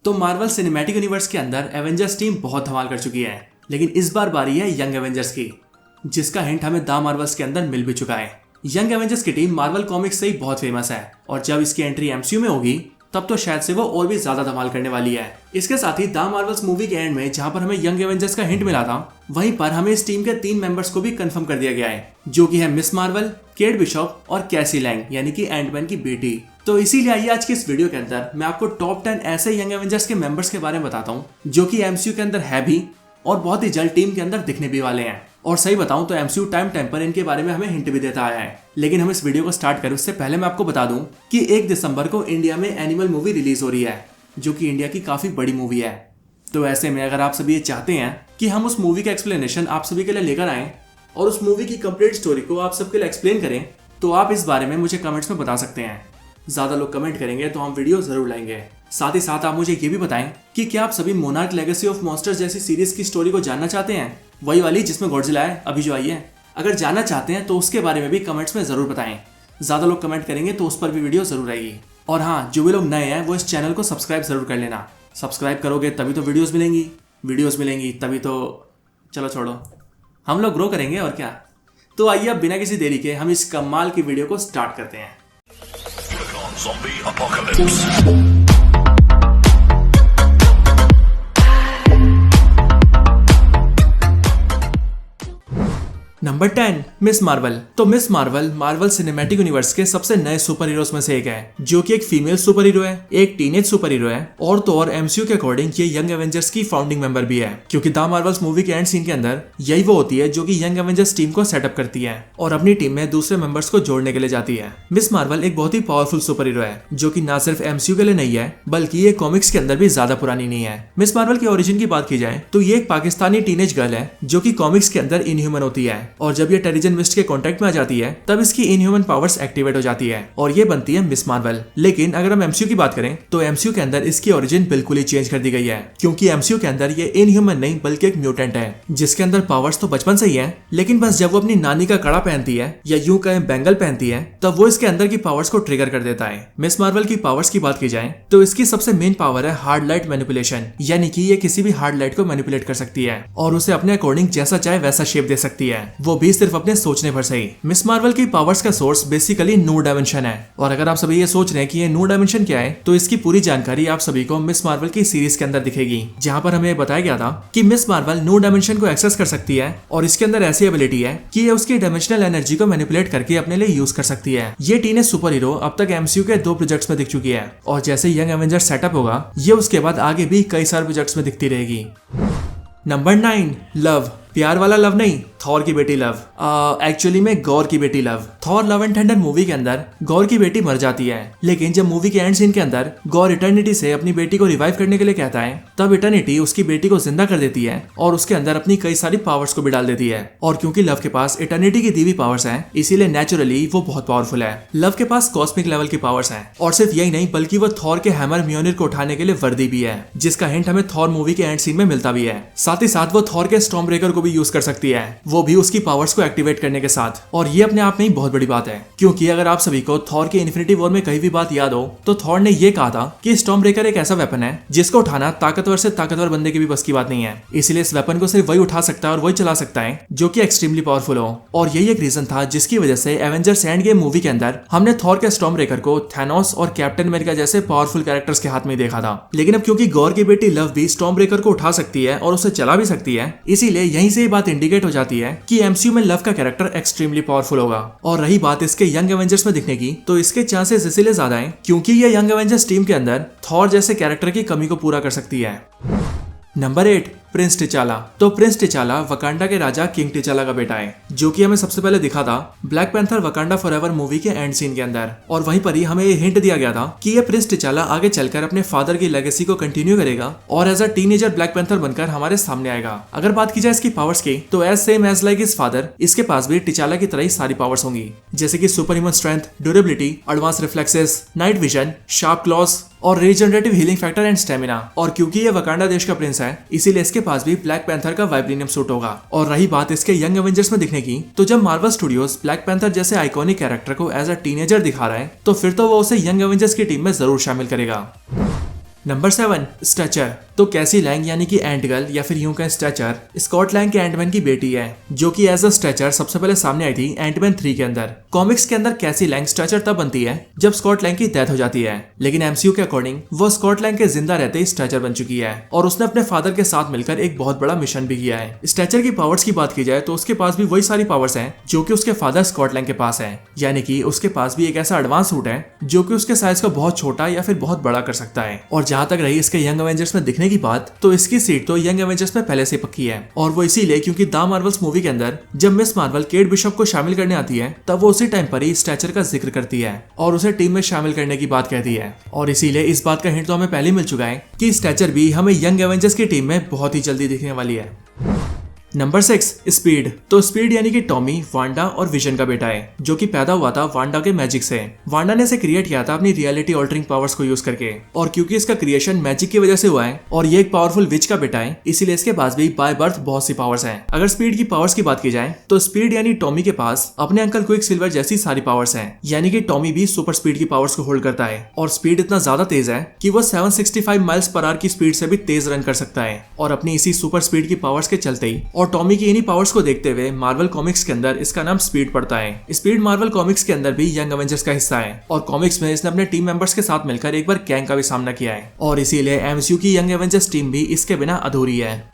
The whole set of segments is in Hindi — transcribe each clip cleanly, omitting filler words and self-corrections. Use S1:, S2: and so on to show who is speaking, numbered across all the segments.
S1: तो मार्वल सिनेमैटिक यूनिवर्स के अंदर एवेंजर्स टीम बहुत धमाल कर चुकी है, लेकिन इस बार बारी है यंग एवेंजर्स की, जिसका हिंट हमें द मार्वल्स के अंदर मिल भी चुका है। यंग एवेंजर्स की टीम मार्वल कॉमिक्स से ही बहुत फेमस है और जब इसकी एंट्री एमसीयू में होगी तब तो शायद से वो और भी ज्यादा धमाल करने वाली है। इसके साथ ही द मार्वल्स मूवी के एंड में जहां पर हमें यंग एवेंजर्स का हिंट मिला था, वहीं पर हमें इस टीम के 3 मेंबर्स को भी कंफर्म कर दिया गया है, जो कि है मिस मार्वल, केट बिशॉप और कैसी लैंग यानी कि एंटमैन की बेटी। तो इसीलिए आइए आज की इस वीडियो के अंदर मैं आपको टॉप 10 ऐसे यंग एवेंजर्स के मेंबर्स के बारे में बताता हूँ जो कि एमसीयू के अंदर है भी और बहुत ही जल्द टीम के अंदर दिखने भी वाले हैं। और सही बताऊं तो एमसीयू टाइम पर इनके बारे में हमें हिंट भी देता आया है। लेकिन हम इस वीडियो को स्टार्ट करें उससे पहले मैं आपको बता दूं कि 1 दिसंबर को इंडिया में एनिमल मूवी रिलीज हो रही है, जो कि इंडिया की काफी बड़ी मूवी है। तो ऐसे में अगर आप सभी ये चाहते हैं कि हम उस मूवी का एक्सप्लेनेशन आप सभी के लिए लेकर आएं और उस मूवी की कंप्लीट स्टोरी को आप सबके लिए एक्सप्लेन करें, तो आप इस बारे में मुझे कमेंट्स में बता सकते हैं। ज्यादा लोग कमेंट करेंगे तो हम वीडियो जरूर लाएंगे। साथ ही साथ आप मुझे ये भी बताएं कि क्या आप सभी मोनार्क लेगेसी ऑफ मॉन्स्टर्स जैसी सीरीज की स्टोरी को जानना चाहते हैं, वही वाली जिसमें गॉडजिला है अभी जो आई है। अगर जानना चाहते हैं तो उसके बारे में भी कमेंट्स में जरूर बताएं। ज्यादा लोग कमेंट करेंगे तो उस पर भी वीडियो जरूर आएगी। और हाँ, जो भी लोग नए हैं वो इस चैनल को सब्सक्राइब जरूर कर लेना। सब्सक्राइब करोगे तभी तो वीडियोस मिलेंगी तभी तो चलो छोड़ो, हम लोग ग्रो करेंगे और क्या। तो आइए अब बिना किसी देरी के हम इस कमाल की वीडियो को स्टार्ट करते हैं।
S2: Zombie apocalypse.
S1: Number 10 Miss Marvel. तो Miss Marvel Marvel cinematic universe के सबसे नए सुपर हीरोज में से एक है, जो कि एक फीमेल सुपर हीरो है, एक टीनेज सुपर हीरो है और तो और एमसीयू के अकॉर्डिंग ये यंग एवेंजर्स की फाउंडिंग मेंबर भी है, क्योंकि द मार्वल्स मूवी के एंड सीन के अंदर यही वो होती है जो कि यंग एवेंजर्स टीम को सेटअप करती है और अपनी टीम में दूसरे मेंबर्स को जोड़ने के लिए जाती है। मिस मार्वल एक बहुत ही पावरफुल सुपर हीरो है, जो कि ना सिर्फ एमसीयू के लिए नहीं है बल्कि ये कॉमिक्स के अंदर भी ज्यादा पुरानी नहीं है। मिस मार्वल की ओरिजिन की बात की जाए तो ये एक पाकिस्तानी टीनेज गर्ल है जो कि कॉमिक्स के अंदर इनह्यूमन होती है, और जब ये टेरिजन मिस्ट के कांटेक्ट में आ जाती है तब इसकी इनह्यूमन पावर्स एक्टिवेट हो जाती है और ये बनती है मिस मार्वल। लेकिन अगर हम एमसीयू की बात करें तो एमसीयू के अंदर इसकी ओरिजिन बिल्कुल ही चेंज कर दी गई है, क्योंकि एमसीयू के अंदर ये इनह्यूमन नहीं बल्कि एक म्यूटेंट है, जिसके अंदर पावर्स तो बचपन से ही है, लेकिन बस जब वो अपनी नानी का कड़ा पहनती है या यूं कहें बैंगल पहनती है तब वो इसके अंदर की पावर्स को ट्रिगर कर देता है। मिस मार्वल की पावर्स की बात की जाए तो इसकी सबसे मेन पावर है हार्ड लाइट मैनिपुलेशन, यानी कि ये किसी भी हार्ड लाइट को मैनिपुलेट कर सकती है और उसे अपने अकॉर्डिंग जैसा चाहे वैसा शेप दे सकती है, वो भी सिर्फ अपने सोचने पर सही। मिस मार्वल की पावर्स का सोर्स बेसिकली न्यू डायमेंशन है, और अगर आप सभी ये सोच रहे हैं कि ये न्यू डायमेंशन क्या है तो इसकी पूरी जानकारी आप सभी को मिस मार्वल की सीरीज के अंदर दिखेगी, जहां पर हमें बताया गया था कि मिस मार्वल न्यू डायमेंशन को एक्सेस कर सकती है और इसके अंदर ऐसी एबिलिटी है कि ये उसकी डायमेंशनल एनर्जी को मैनिपुलेट करके अपने लिए यूज कर सकती है। ये टीनेज सुपर हीरो अब तक एमसीयू के 2 प्रोजेक्ट्स में दिख चुकी है और जैसे यंग एवेंजर्स सेटअप होगा ये उसके बाद आगे भी कई सारे प्रोजेक्ट्स में दिखती रहेगी। Number 9 love. प्यार वाला लव नहीं, थॉर की बेटी लव, एक्चुअली में गॉर की बेटी love. Thor love and thunder movie के अंदर गॉर की बेटी मर जाती है, लेकिन जब मूवी के एंड सीन के अंदर गॉर इटर्निटी से अपनी बेटी को रिवाइव करने के लिए कहता है, तब इटर्निटी उसकी बेटी को जिंदा कर देती है और उसके अंदर अपनी कई सारी पावर्स को भी डाल देती है। और क्योंकि लव के पास इटर्निटी की दी हुई पावर्स है, इसीलिए नेचुरली वो बहुत पावरफुल है। लव के पास कॉस्मिक लेवल की पावर्स है और सिर्फ यही नहीं बल्कि वो थॉर के हैमर म्योनिर को उठाने के लिए वर्दी भी है, जिसका हिंट हमें थॉर मूवी के एंड सीन में मिलता भी है। साथ ही साथ वो थॉर के स्टॉर्म ब्रेकर को भी यूज कर सकती है, वो भी उसकी पावर्स को एक्टिवेट करने के साथ। और ये अपने आप में ही बहुत बड़ी बात है, क्योंकि अगर आप सभी को थॉर के इन्फिनिटी वॉर में कहीं भी बात याद हो तो थॉर ने ये कहा था कि स्टॉर्म ब्रेकर एक ऐसा वेपन है जिसको उठाना ताकतवर से ताकतवर बंदे की भी बस की बात नहीं है, इसलिए इस वेपन को सिर्फ वही उठा सकता है और वही चला सकता है जो कि एक्सट्रीमली पावरफुल हो। और यही एक रीजन था जिसकी वजह से एवेंजर्स एंड गेम मूवी के अंदर हमने थॉर के स्टॉर्म ब्रेकर को थैनोस और कैप्टन अमेरिका जैसे पावरफुल कैरेक्टर्स के हाथ में देखा था। लेकिन अब क्योंकि गॉर की बेटी लव भी स्टॉर्म ब्रेकर को उठा सकती है और उसे चला भी सकती है, इसीलिए यहीं से ये बात इंडिकेट हो जाती है कि एमसीयू में लव का कैरेक्टर एक्सट्रीमली पावरफुल होगा। और रही बात इसके यंग एवेंजर्स में दिखने की, तो इसके चांसेस इसलिए ज्यादा हैं क्योंकि ये यंग एवेंजर्स टीम के अंदर थॉर जैसे कैरेक्टर की कमी को पूरा कर सकती है। Number 8 Prince T'Challa. तो प्रिंस टिचाला वकांडा के राजा किंग टिचाला का बेटा है, जो कि हमें सबसे पहले दिखा था black panther Wakanda forever movie के एंड सीन के अंदर, और वहीं पर ही हमें ये हिंट दिया गया था कि ये प्रिंस टिचाला आगे चलकर अपने फादर की लेगेसी को कंटिन्यू करेगा और as a teenager Black Panther बनकर हमारे सामने आएगा। अगर बात की जाए इसकी पावर्स की तो एज सेम एज लाइक इस फादर, इसके पास भी टिचाला की तरह ही सारी पावर्स होंगी, जैसे कि super human strength, durability, advance reflexes, night vision, sharp claws और regenerative healing factor and stamina. और क्योंकि ये वकांडा देश का प्रिंस है, इसीलिए इसके पास भी ब्लैक पैंथर का वाइब्रेनियम सूट होगा। और रही बात इसके यंग एवेंजर्स में दिखने की, तो जब मार्वल स्टूडियोज ब्लैक पैंथर जैसे आइकॉनिक कैरेक्टर को एज अ टीनेजर दिखा रहा है, तो फिर तो वो उसे यंग एवेंजर्स की टीम में जरूर शामिल करेगा। Number 7 stretcher. तो कैसी लैंग यानी कि एंट गर्ल या फिर यूं कहें स्ट्रेचर स्कॉट लैंग के एंटमैन की बेटी है, जो कि एज अ स्ट्रेचर सबसे पहले सामने आई थी एंटमैन 3 के अंदर। कॉमिक्स के अंदर कैसी लैंग स्ट्रेचर तब बनती है जब स्कॉट लैंग की डेथ हो जाती है, लेकिन एमसीयू के अकॉर्डिंग वो स्कॉट लैंग के जिंदा रहते ही स्ट्रेचर बन चुकी है और उसने अपने फादर के साथ मिलकर एक बहुत बड़ा मिशन भी किया है। स्ट्रेचर की पावर्स की बात की जाए तो उसके पास भी वही सारी पावर्स हैं जो कि उसके फादर स्कॉट लैंग के पास है, यानी कि उसके पास भी एक ऐसा एडवांस सूट है जो कि उसके साइज को बहुत छोटा या फिर बहुत बड़ा कर सकता है। और जहां तक रही इसके यंग एवेंजर्स में दिखने की बात, तो इसकी सीट तो यंग एवेंजर्स में पहले से पक्की है, और वो इसीलिए क्योंकि द मार्वल्स मूवी के अंदर जब मिस मार्वल केट बिशप को शामिल करने आती है तब वो उसी टाइम पर ही स्ट्रेचर का जिक्र करती है और उसे टीम में शामिल करने की बात कहती है। और इसीलिए इस बात का हिंट तो हमें पहले मिल चुका है कि स्ट्रेचर भी हमें यंग एवेंजर्स की टीम में बहुत ही जल्दी दिखने वाली है। Number 6 speed. तो स्पीड यानी कि टॉमी वांडा और विजन का बेटा है, जो कि पैदा हुआ था वांडा के मैजिक से। वांडा ने इसे क्रिएट किया था अपनी रियलिटी ऑल्टरिंग पावर्स को यूज करके, और क्योंकि इसका क्रिएशन मैजिक की वजह से हुआ है और ये एक पावरफुल विच का बेटा है, इसीलिए इसके पास भी बाय बर्थ बहुत सी पावर्स हैं। अगर स्पीड की पावर्स की बात की जाए तो स्पीड यानी टॉमी के पास अपने अंकल क्विक सिल्वर जैसी सारी पावर्स हैं, यानी कि टॉमी भी सुपर स्पीड की पावर्स को होल्ड करता है और स्पीड इतना ज्यादा तेज है कि वो 765 माइल्स पर आवर की स्पीड से भी तेज रन कर सकता है। और अपनी इसी सुपर स्पीड की पावर्स के चलते ही और टॉमी की इन्हीं पावर्स को देखते हुए मार्वल कॉमिक्स के अंदर इसका नाम स्पीड पड़ता है। स्पीड मार्वल कॉमिक्स के अंदर भी यंग एवेंजर्स का हिस्सा है और कॉमिक्स में इसने अपने टीम मेंबर्स के साथ मिलकर एक बार गैंग का भी सामना किया है, और इसीलिए एमसीयू की यंग एवेंजर्स टीम भी इसके बिना अधूरी है।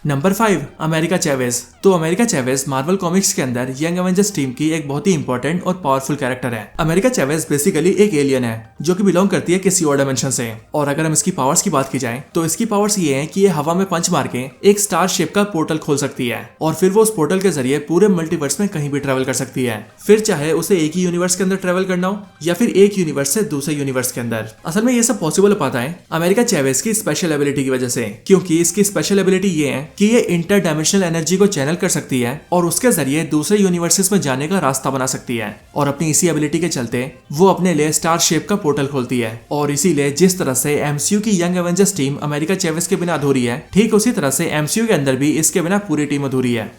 S1: Number 5 America Chavez. तो अमेरिका चैवेज मार्वल कॉमिक्स के अंदर यंग एवेंजर्स टीम की एक बहुत ही इंपॉर्टेंट और पावरफुल कैरेक्टर है। अमेरिका चैवेज बेसिकली एक एलियन है जो कि बिलोंग करती है किसी और डायमेंशन से, और अगर हम इसकी पावर्स की बात की जाए तो इसकी पावर्स ये हैं कि ये हवा में पंच मार के एक स्टार शेप का पोर्टल खोल सकती है और फिर वो उस पोर्टल के जरिए पूरे मल्टीवर्स में कहीं भी ट्रेवल कर सकती है, फिर चाहे उसे एक ही यूनिवर्स के अंदर ट्रेवल करना हो या फिर एक यूनिवर्स से दूसरे यूनिवर्स के अंदर। असल में ये सब पॉसिबल हो पाता है अमेरिका चैवेज की स्पेशल एबिलिटी की वजह से, क्योंकि इसकी स्पेशल एबिलिटी ये है कि ये इंटर डायमेंशनल एनर्जी को चैनल कर सकती है और उसके जरिए दूसरे यूनिवर्सेस में जाने का रास्ता बना सकती है, और अपनी इसी एबिलिटी के चलते वो अपने लिए स्टार शेप का पोर्टल खोलती है। और इसीलिए जिस तरह से एमसीयू की यंग एवेंजर्स टीम अमेरिका चैवेज के बिना अधूरी है, ठीक उसी तरह से एमसीयू के अंदर भी इसके बिना पूरी टीम अधूरी है।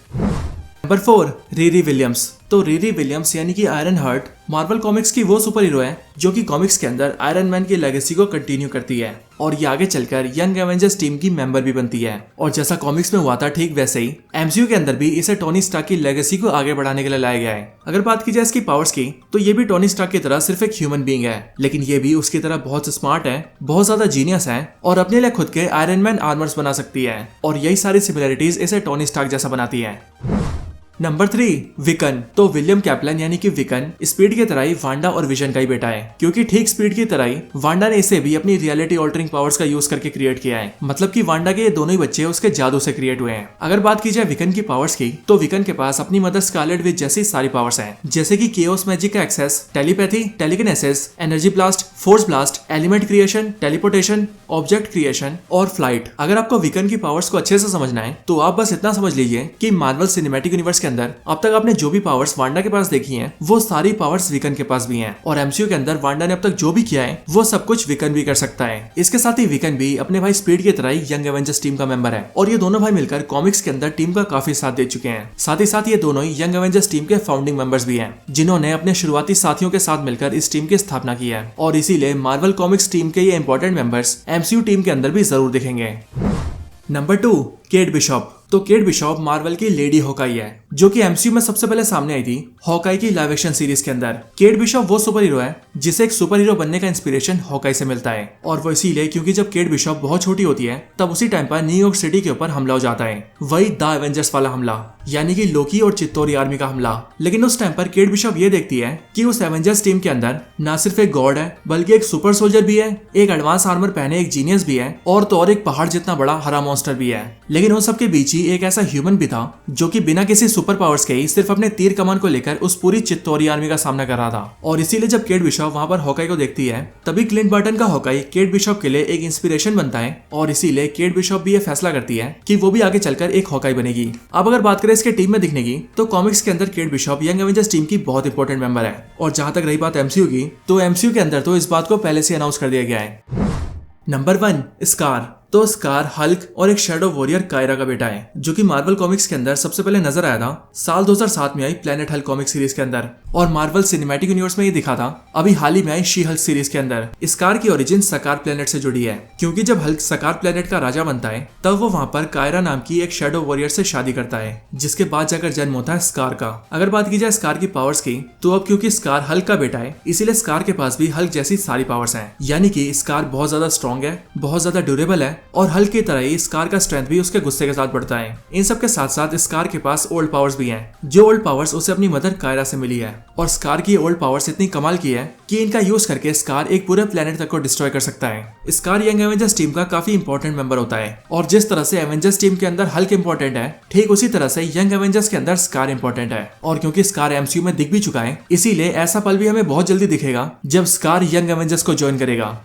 S1: Number 4 Riri Williams. तो रीरी विलियम्स यानी कि आयरन हार्ट मार्वल कॉमिक्स की वो सुपर हीरो है जो कि कॉमिक्स के अंदर आयरन मैन की लेगेसी को कंटिन्यू करती है और ये आगे चलकर यंग एवेंजर्स टीम की मेंबर भी बनती है। और जैसा कॉमिक्स में हुआ था ठीक वैसे ही एमसीयू के अंदर भी इसे टोनी स्टार्क की लेगेसी को आगे बढ़ाने के लिए लाया गया है। अगर बात की जाए इसकी पावर्स की, तो ये भी टोनी स्टार्क की तरह सिर्फ एक ह्यूमन बीइंग है, लेकिन ये भी उसकी तरह बहुत स्मार्ट है, बहुत ज्यादा जीनियस है और अपने लिए खुद के आयरन मैन आर्मर्स बना सकती है, और यही सारी सिमिलरिटीज इसे टोनी स्टार्क जैसा बनाती है। नंबर 3 विकन। तो विलियम कैप्लन यानी कि विकन स्पीड की तरह ही वांडा और विजन का ही बेटा है, क्योंकि ठीक स्पीड की तरह ही वांडा ने इसे भी अपनी रियलिटी ऑल्टरिंग पावर्स का यूज करके क्रिएट किया है, मतलब कि वांडा के ये दोनों ही बच्चे उसके जादू से क्रिएट हुए हैं। अगर बात की जाए विकन की पावर्स की, तो विकन के पास अपनी मदर स्कारलेट विच जैसी सारी पावर्स हैं, जैसे कि केओस मैजिक का access, telepathy, telekinesis, energy blast, force blast, element creation, teleportation, object creation और फ्लाइट। अगर आपको विकन की पावर्स को अच्छे से समझना है तो आप बस इतना समझ लीजिए कि मार्वल सिनेमैटिक यूनिवर्स के अंदर अब तक आपने जो भी पावर्स वांडा के पास देखी हैं, वो सारी पावर्स विकन के पास भी हैं, और एमसीयू के अंदर वांडा ने अब तक जो भी किया है वो सब कुछ विकन भी कर सकता है। इसके साथ ही विकन भी अपने भाई स्पीड की तरह ही यंग एवेंजर्स टीम का मेंबर है, और ये दोनों भाई मिलकर कॉमिक्स के अंदर टीम का काफी साथ दे चुके हैं। साथ ही साथ ये दोनों ही यंग एवेंजर्स टीम के फाउंडिंग मेंबर्स भी हैं, जिन्होंने अपने शुरुआती साथियों के साथ मिलकर इस टीम की स्थापना की है, और इसीलिए मार्वल कॉमिक्स टीम के ये इंपॉर्टेंट मेंबर्स एमसीयू टीम के अंदर भी जरूर दिखेंगे। Number 2 Kate Bishop. तो केट बिशॉप मार्वल की लेडी हॉकाई है, जो कि एमसीयू में सबसे पहले सामने आई थी हॉकाई की लाइव एक्शन सीरीज के अंदर। केट बिशॉप वो सुपर हीरो है जिसे एक सुपर हीरो बनने का इंस्पिरेशन हॉकाई से मिलता है, और वो इसीलिए क्योंकि जब केट बिशॉप बहुत छोटी होती है तब उसी टाइम पर न्यूयॉर्क सिटी के ऊपर हमला हो जाता है, वही द एवेंजर्स वाला हमला, यानी कि लोकी और चित्तौरी आर्मी का हमला। लेकिन उस टाइम पर केट बिशॉप ये देखती है कि उस एवेंजर्स टीम के अंदर न सिर्फ एक गॉड है बल्कि एक सुपर सोल्जर भी है, एक एडवांस आर्मर पहने एक जीनियस भी है, और तो और एक पहाड़ जितना बड़ा हरा मॉन्स्टर भी है। लेकिन उन सबके बीच ही एक ऐसा ह्यूमन भी था जो कि बिना किसी सुपर पावर्स के ही सिर्फ अपने तीर कमान को लेकर उस पूरी चित्तौरी आर्मी का सामना कर रहा था। और इसीलिए जब केट बिशॉप वहां पर हॉकाई को देखती है, तभी क्लिंट बर्टन का हॉकाई केट बिशॉप के लिए एक इंस्पिरेशन बनता है, और इसीलिए केट बिशॉप भी ये फैसला करती है कि वो भी आगे चलकर एक हॉकाई बनेगी। अब अगर बात करें इसके टीम में दिखने की, तो कॉमिक्स के अंदर Kate Bishop young Avengers team की बहुत इंपॉर्टेंट मेंबर है, और जहां तक रही बात एमसीयू की, तो एमसीयू के अंदर तो इस बात को पहले से अनाउंस कर दिया गया है। Number 1 scar. तो स्कार हल्क और एक शैडो वॉरियर कायरा का बेटा है, जो कि मार्वल कॉमिक्स के अंदर सबसे पहले नजर आया था साल 2007 में आई प्लेनेट हल्क कॉमिक सीरीज के अंदर, और मार्वल सिनेमैटिक यूनिवर्स में ये दिखा था अभी हाल ही में आई शी हल्क सीरीज के अंदर। स्कार की ओरिजिन सकार प्लेनेट से जुड़ी है, क्योंकि जब हल्क सकार प्लेनेट का राजा बनता है तब वो वहाँ पर कायरा नाम की एक शैडो वॉरियर से शादी करता है, जिसके बाद जाकर जन्म होता है स्कार का। अगर बात की जाए स्कार की पावर्स की, तो अब क्योंकि स्कार हल्क का बेटा है, इसीलिए स्कार के पास भी हल्क जैसी सारी पावर्स हैं। यानी कि स्कार बहुत ज्यादा स्ट्रॉन्ग है, बहुत ज्यादा ड्यूरेबल है, और हल्क की तरह ही स्कार का स्ट्रेंथ भी उसके गुस्से के साथ बढ़ता है। इन सब के साथ साथ स्कार के पास ओल्ड पावर्स भी हैं, जो ओल्ड पावर्स उसे अपनी मदर कायरा से मिली है। और स्कार की ओल्ड पावर्स इतनी कमाल की है कि इनका यूज करके स्कार एक पूरे प्लेनेट तक को डिस्ट्रॉय कर सकता है। स्कार यंग एवेंजर्स टीम का काफी इंपॉर्टेंट मेंबर होता है, और जिस तरह से एवेंजर्स टीम के अंदर हल्क इंपॉर्टेंट है, ठीक उसी तरह से यंग एवेंजर्स के अंदर स्कार इंपॉर्टेंट है। और क्योंकि स्कार एमसीयू में दिख भी चुका है, इसीलिए ऐसा पल भी हमें बहुत जल्दी दिखेगा जब स्कार यंग एवेंजर्स को ज्वाइन करेगा।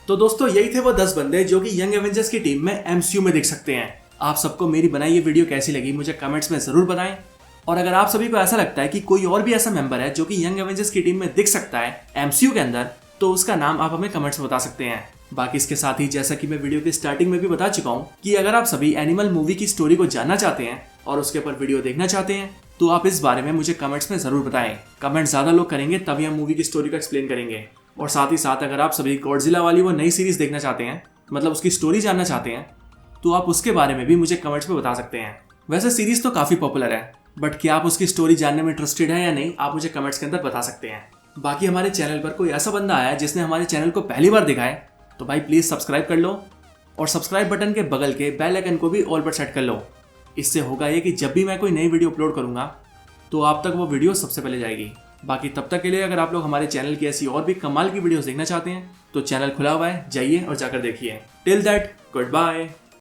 S1: तो दोस्तों, यही थे वो 10 बंदे जो कि यंग एवेंजर्स की टीम में एमसीयू में दिख सकते हैं। आप सबको मेरी बनाई ये वीडियो कैसी लगी मुझे कमेंट्स में जरूर बताएं, और अगर आप सभी को ऐसा लगता है कि कोई और भी ऐसा मेंबर है जो कि यंग एवेंजर्स की टीम में दिख सकता है एमसीयू के अंदर, तो उसका नाम आप हमें कमेंट्स में बता सकते हैं। बाकी इसके साथ ही, जैसा कि मैं वीडियो की स्टार्टिंग में भी बता चुका हूँ, कि अगर आप सभी एनिमल मूवी की स्टोरी को जानना चाहते हैं और उसके ऊपर वीडियो देखना चाहते हैं, तो आप इस बारे में मुझे कमेंट्स में जरूर बताएं। कमेंट ज्यादा लोग करेंगे तभी हम मूवी की स्टोरी को एक्सप्लेन करेंगे। और साथ ही साथ अगर आप सभी गॉडजिला वाली वो नई सीरीज देखना चाहते हैं, मतलब उसकी स्टोरी जानना चाहते हैं, तो आप उसके बारे में भी मुझे कमेंट्स में बता सकते हैं। वैसे सीरीज तो काफी पॉपुलर है, बट क्या आप उसकी स्टोरी जानने में इंटरेस्टेड है या नहीं, आप मुझे कमेंट्स के अंदर बता सकते हैं। बाकी हमारे चैनल पर कोई ऐसा बंदा आया जिसने हमारे चैनल को पहली बार देखा है, तो भाई प्लीज सब्सक्राइब कर लो, और सब्सक्राइब बटन के बगल के बेल आइकन को भी ऑल पर सेट कर लो। इससे होगा ये कि जब भी मैं कोई नई वीडियो अपलोड करूंगा तो आप तक वो वीडियो सबसे पहले जाएगी। बाकी तब तक के लिए, अगर आप लोग हमारे चैनल की ऐसी और भी कमाल की वीडियोस देखना चाहते हैं, तो चैनल खुला हुआ है, जाइए और जाकर देखिए। Till that, good bye.